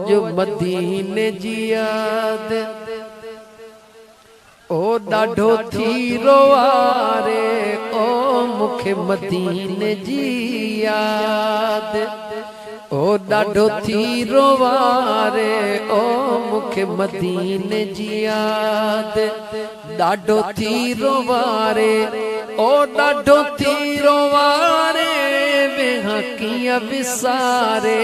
जो मदीने जी याद ओ डाढो थी रोवारे ओ मुखे मदीने जी याद ओ डाढो थी रोवारे ओ मुखे मदीने जी याद डाढो थी रोवारे ओ डाढो थी रोवारे वेहा किया विसारे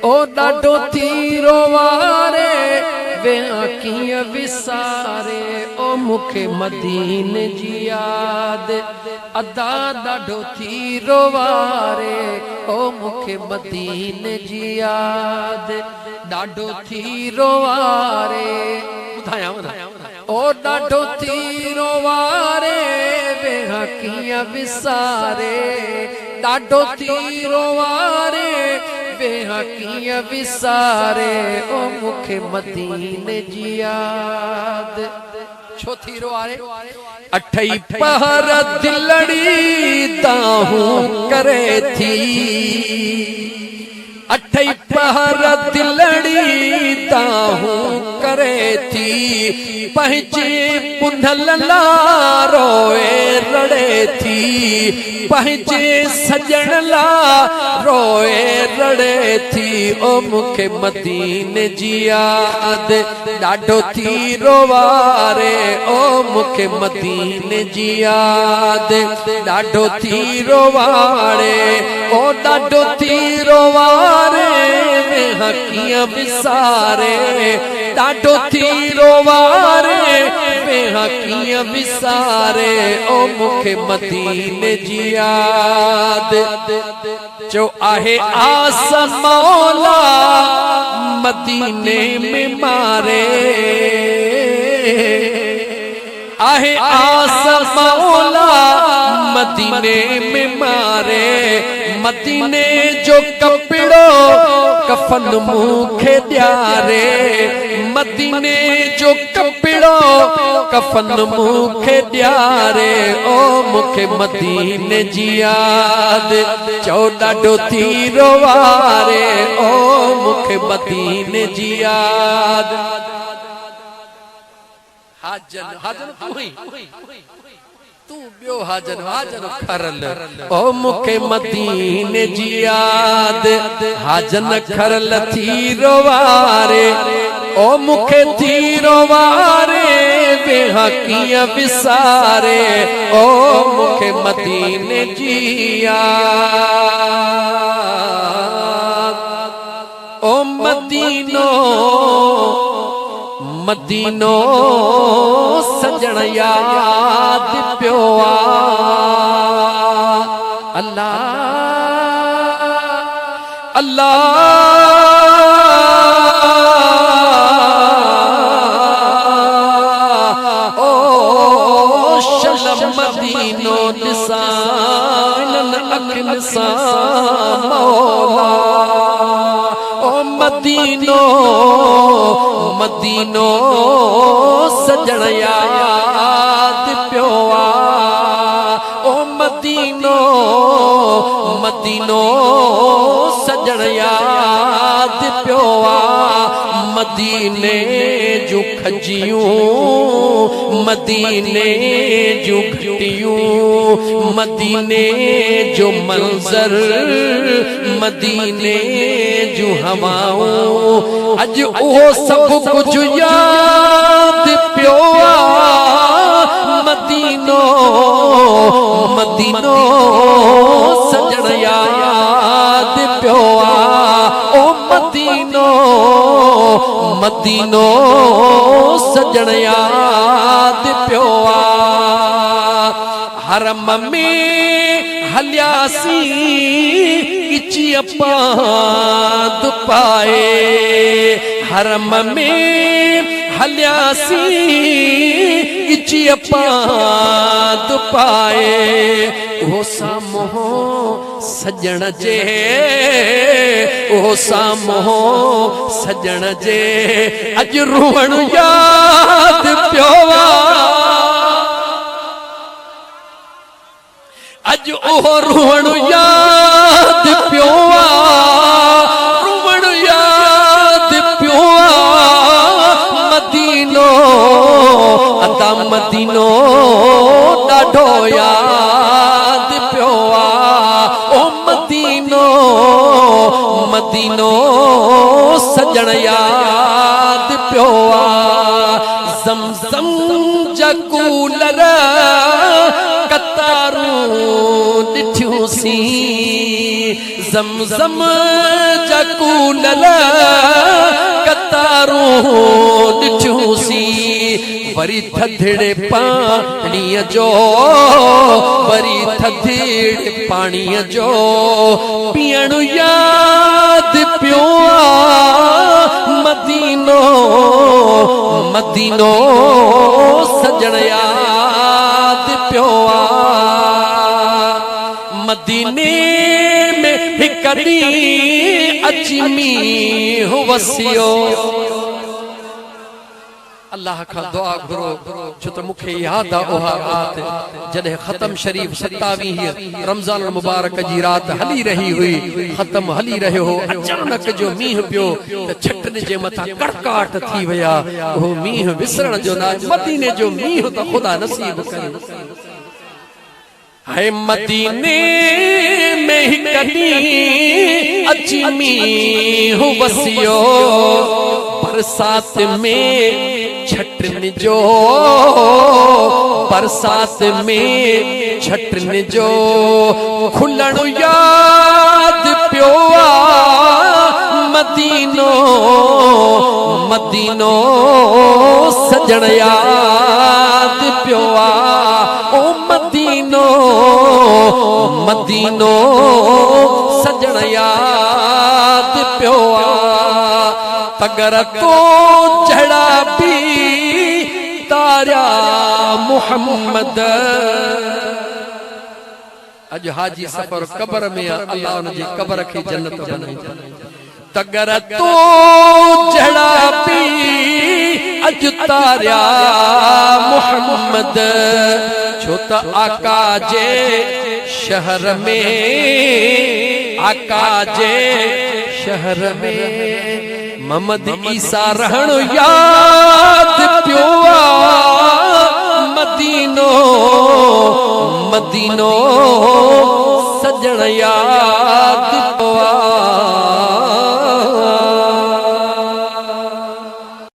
ओ डाढो थी रोवारे वेहा किया विसारे ओ मुखे मदीने जी याद अदा डाढो थी रोवारे ओ मुखे मदीने जी याद डाढो थी रोवारे ओ डाढो थी रोवारे वेहा किया विसारे डाढो थी रोवारे वेहा किया विसारे ओ मुखे मदीने जी याद छो थी रोवारे अठई पहर दिलड़ी ताहू करे थी अठई पहर दिलड़ी ताहू करे थी पहचे पुंधल ला रोए रड़े थी पहचे सजन ला रोए रड़े थी ओ मुखे मदीने जी याद डाढो थी रोवारे ओ मुखे मदीने जी याद डाढो थी रोवारे ओ डाढो थी रोवारे वेहा किया विसारे डाढो थी रोवारे वेहा किया विसारे ओ मुखे मदीने जी याद जो आहे आस मौला मदीने में मारे आहे आस मौला मदीने में मारे मदीने जो कपिड़ो कफन मुखे ड्यारे मदीने जो कपिड़ो कफन मुखे ड्यारे ओ मुखे मदीने जी याद डाढो थी रोवारे ओ मुखे मदीने जी याद हाजन हाजन तू बियो हाजन हाजन खरल ओ मुखे मदीने जी याद हाजन खरल थी रोवारे ओ मुखे थी रोवारे वेहा किया विसारे ओ मुखे मदीने जी याद ओ मदीनो मदीनो सजण याद पियो अल्लाह अल्लाह ओ शलम मदीनो निसान अखिल सा मौला ओ मदीनो मदीनो सजण याद पियो ओ मदीनो मदीनो सजण याद पियो मदीने जूं खजियूं मदीने जूं घटियूं मदीने जो मंजर मदीने जूं हवाऊं अज उहो सब कुछ याद पियो मदीनो मदीनो सजण याद पियो ओ मदीनो मदीनो सजण याद पियो हरम में हलियासी इची पाद पाए हरम में हलियासी इची पाद पाए ओ सामो सजण जे ओ सामो सजण जे अज रुवण याद पियो अज ओ रुवण याद पियो रुवण याद मदीनो सजण याद पियो ज़मज़म जा कूलर कतारूं ॾिठियूंसी ज़मज़म जा कूलर कतारूं ॾिठियूंसी वरी थधड़े पाणीअ जो वरी थधड़े पाणीअ जो पीअण याद पियो मदीनो मदीनो सजण याद पियो मदीने में हिक ॾींहुं अची मींहुं वसियो अल्लाह का दुआ घुरो छो त मूंखे याद आ ओहा रात जॾहिं ख़तम शरीफ 27 रमज़ान मुबारक जी रात हली रही हुई ख़तम हली रहियो हो अचानक जो मींहुं पियो त छटनि जे मथां कड़काट थी विया उहो मींहुं विसरण जो न मदीने जो मींहुं त ख़ुदा नसीब करे है मदीने में हिक ॾींहुं अची मींहुं वसियो बरसात में छटन जो बरसात में छटन जो खुलण याद पियो मदीनो मदीनो सजण याद पियो ओ मदीनो मदीनो सजण याद पियो तगर तो जड़ा भी तारा मुहम्मद अज हाजी सफर कब्र में अल्लाह उनजी कब्र की जन्नत बनाई तगर तो जड़ा भी अज तारा मुहम्मद छो त आका जे शहर में आका जे शहर में मोहम्मद ईसा रहण याद पियो मदीनो मदीनो सजण याद